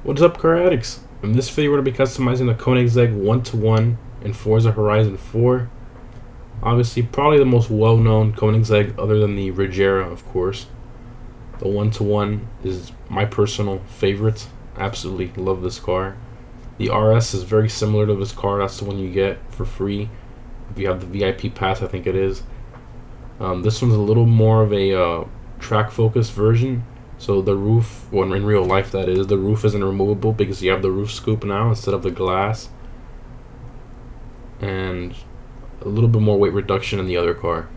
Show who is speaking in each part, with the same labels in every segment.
Speaker 1: What's up, car addicts? In this video, we're going to be customizing the Koenigsegg One in Forza Horizon 4. Obviously, probably the most well-known Koenigsegg, other than the Agera, of course. The One is my personal favorite. Absolutely love this car. The RS is very similar to this car. That's the one you get for free if you have the VIP pass, I think it is. This one's a little more of a track-focused version. So the roof, when in real life that is, the roof isn't removable because you have the roof scoop now instead of the glass. And a little bit more weight reduction in the other car.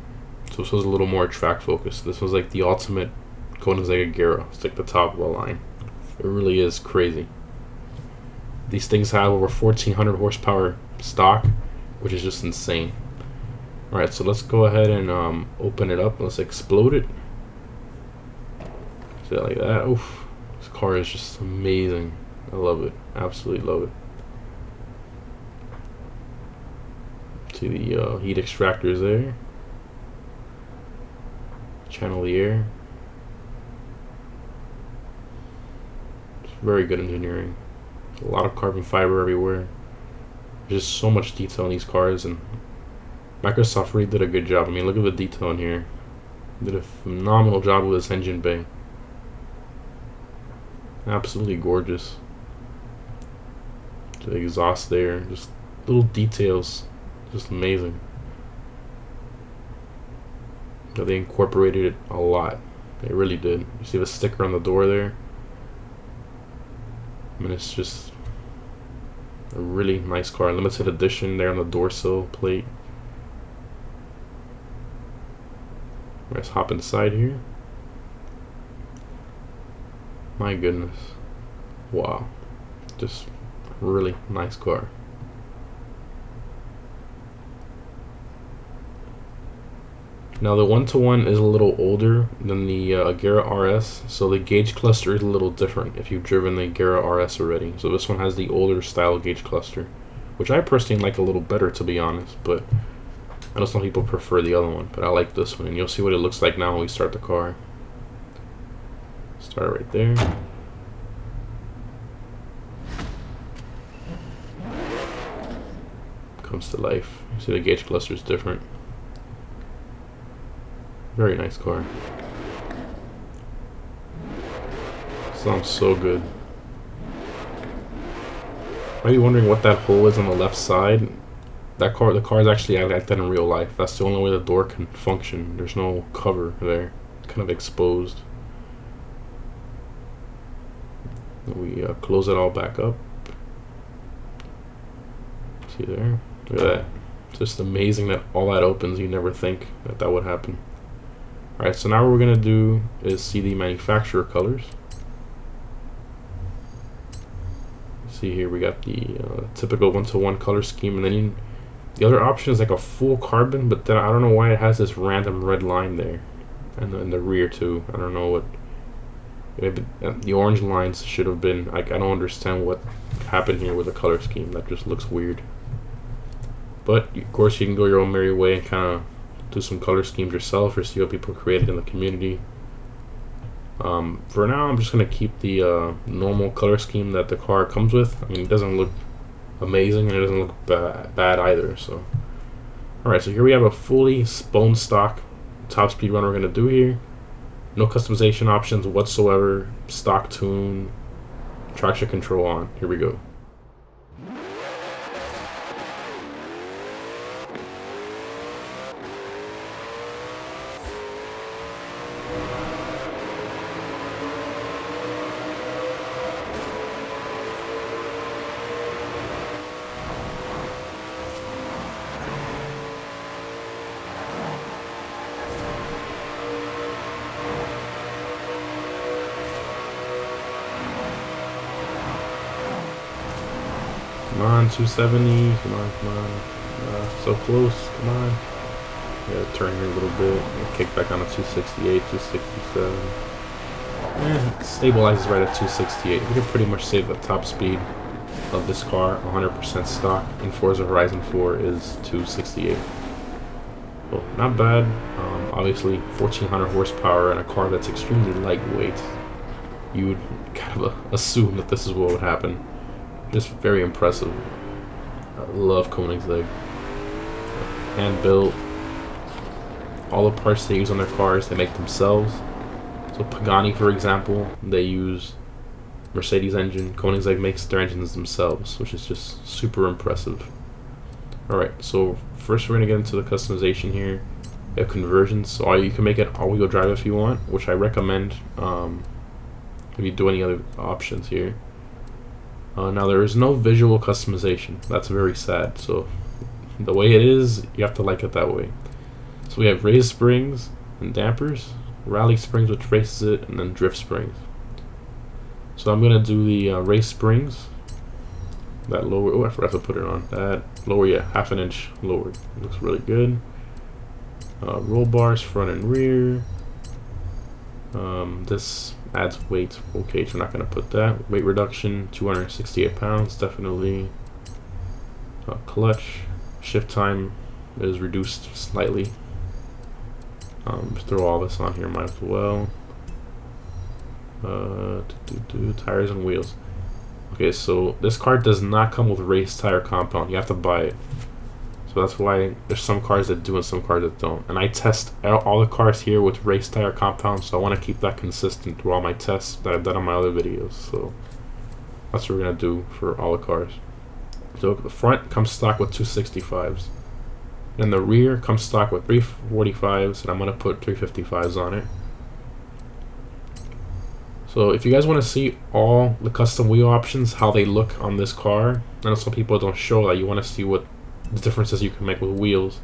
Speaker 1: So this was a little more track focused. This was like the ultimate Koenigsegg Agera. It's like the top of the line. It really is crazy. These things have over 1400 horsepower stock, which is just insane. Alright, so let's go ahead and open it up. Let's explode it. See that like that? Oof. This car is just amazing. I love it. Absolutely love it. See the heat extractors there. Chandelier. It's very good engineering. A lot of carbon fiber everywhere. There's just so much detail in these cars, and Microsoft really did a good job. I mean, look at the detail in here. Did a phenomenal job with this engine bay. Absolutely gorgeous. The exhaust there, just little details, just amazing. They incorporated it a lot. They really did. You see the sticker on the door there? I mean, it's just a really nice car. Limited edition there on the door sill plate. Let's hop inside here. My goodness. Wow. Just really nice car. Now the One is a little older than the Agera Rs, so the gauge cluster is a little different if you've driven the Agera Rs already. So this one has the older style gauge cluster, which I personally like a little better, to be honest, but I know some people prefer the other one, but I like this one, and you'll see what it looks like now when we start the car. Start right there. Comes to life. You see the gauge cluster is different. Very nice car. Sounds so good. Are you wondering what that hole is on the left side? The car is actually like that in real life. That's the only way the door can function. There's no cover there. It's kind of exposed. We close it all back up. See there? Look at that. It's just amazing that all that opens. You never think that that would happen. Alright, so now what we're going to do is see the manufacturer colors. See here we got the typical one-to-one color scheme, and then the other option is like a full carbon, but then I don't know why it has this random red line there. And in the rear too. I don't know what. Maybe the orange lines should have been, like, I don't understand what happened here with the color scheme. That just looks weird. But of course you can go your own merry way and kind of do some color schemes yourself or see what people created in the community. For now I'm just going to keep the normal color scheme that the car comes with. I mean, it doesn't look amazing and it doesn't look bad either. So alright, so here we have a fully bone stock top speed run we're going to do here. No customization options whatsoever. Stock tune, traction control on. Here we go. Come on, 270. Come on. So close. Come on. Yeah, turn here a little bit. Kick back on to 268, 267. It stabilizes right at 268. We can pretty much say the top speed of this car, 100% stock in Forza Horizon 4, is 268. Well, not bad. Obviously, 1400 horsepower and a car that's extremely lightweight. you would kind of assume that this is what would happen. Just very impressive. I love Koenigsegg. Hand built. All the parts they use on their cars, they make themselves. So Pagani, for example, they use Mercedes engine. Koenigsegg makes their engines themselves, which is just super impressive. Alright, so first we're going to get into the customization here. You have conversions, so you can make it all-wheel drive if you want, which I recommend if you do any other options here. Now there is no visual customization. That's very sad. So the way it is, you have to like it that way. So we have raised springs and dampers, rally springs which races it, and then drift springs. So I'm gonna do the race springs. That lower, oh I forgot to put it on. That lower, yeah, half an inch lower. Looks really good. Roll bars front and rear. This adds weight. Okay, so we're not gonna put that. Weight reduction, 268 pounds, definitely. Clutch, shift time is reduced slightly. Throw all this on here, might as well. Tires and wheels. Okay, so this car does not come with race tire compound. You have to buy it. So that's why there's some cars that do and some cars that don't. And I test all the cars here with race tire compound, so I want to keep that consistent through all my tests that I've done on my other videos. So that's what we're going to do for all the cars. So the front comes stock with 265s. And the rear comes stock with 345s, and I'm going to put 355s on it. So if you guys want to see all the custom wheel options, how they look on this car, and some people don't show that, you want to see what the differences you can make with wheels,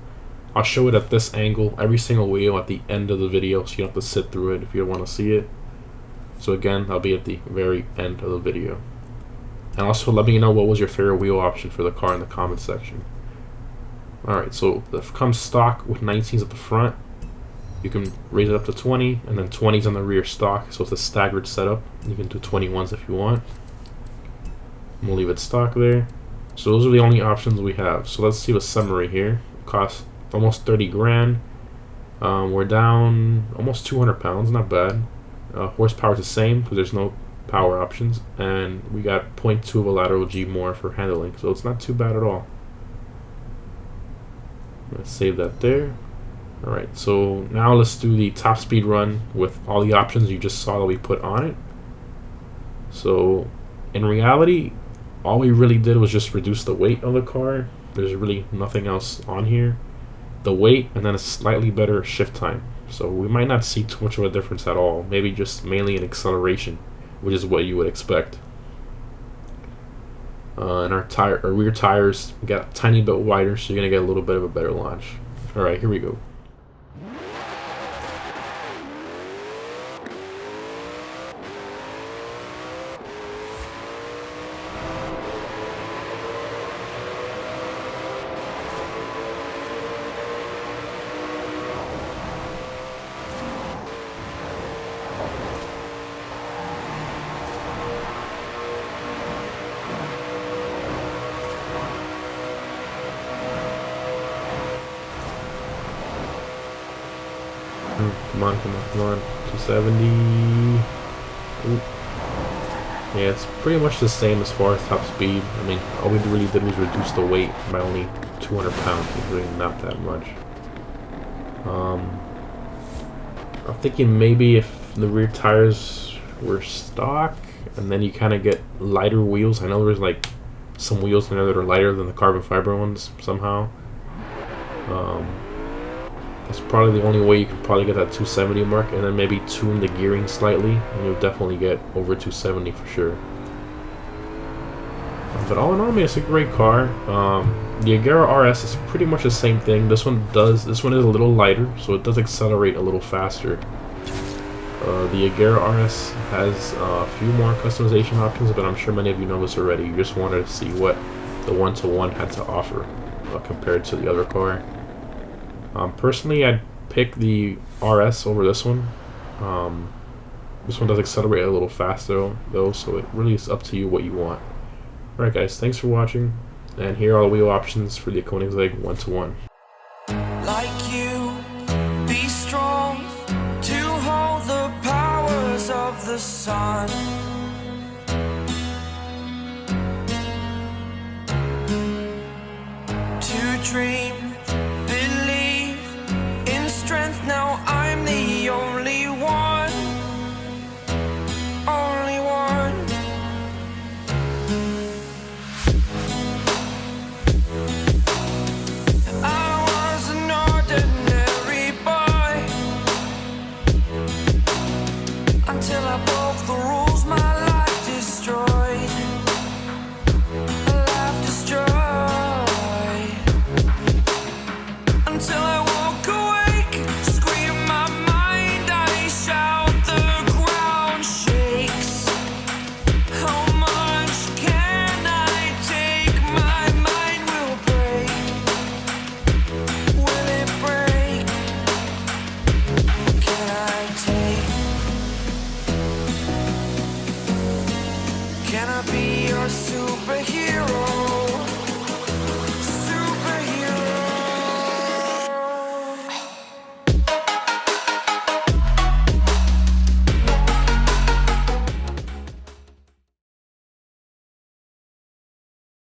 Speaker 1: I'll show it at this angle, every single wheel at the end of the video, so you don't have to sit through it if you don't want to see it. So again, I'll be at the very end of the video. And also let me know what was your favorite wheel option for the car in the comment section. Alright, so it comes stock with 19s at the front. You can raise it up to 20, and then 20s on the rear stock, so it's a staggered setup. You can do 21s if you want. We'll leave it stock there. So those are the only options we have. So let's see the summary here. It costs almost 30 grand. We're down almost 200 pounds, not bad. Horsepower is the same because there's no power options, and we got 0.2 of a lateral G more for handling, so it's not too bad at all. Let's save that there. Alright, so now let's do the top speed run with all the options you just saw that we put on it. So in reality, all we really did was just reduce the weight of the car. There's really nothing else on here. The weight and then a slightly better shift time. So we might not see too much of a difference at all. Maybe just mainly in acceleration, which is what you would expect. And our rear tires got a tiny bit wider, so you're gonna get a little bit of a better launch. Alright, here we go. Come on, come on, come on. 270. Ooh. Yeah, it's pretty much the same as far as top speed. I mean, all we really did was reduce the weight by only 200 pounds. It's really not that much. I'm thinking maybe if the rear tires were stock, and then you kind of get lighter wheels. I know there's like some wheels in there that are lighter than the carbon fiber ones somehow. That's probably the only way you could probably get that 270 mark, and then maybe tune the gearing slightly, and you'll definitely get over 270 for sure. But all in all, I mean, it's a great car. The Agera RS is pretty much the same thing. This one is a little lighter, so it does accelerate a little faster. The Agera RS has a few more customization options, but I'm sure many of you know this already. You just wanted to see what the 1-to-1 had to offer compared to the other car. Personally, I'd pick the RS over this one. This one does accelerate a little faster though, so it really is up to you what you want. Alright guys, thanks for watching, and here are all the wheel options for the Koenigsegg 1-to-1.
Speaker 2: Like you, be strong to hold the powers of the sun. be your superhero.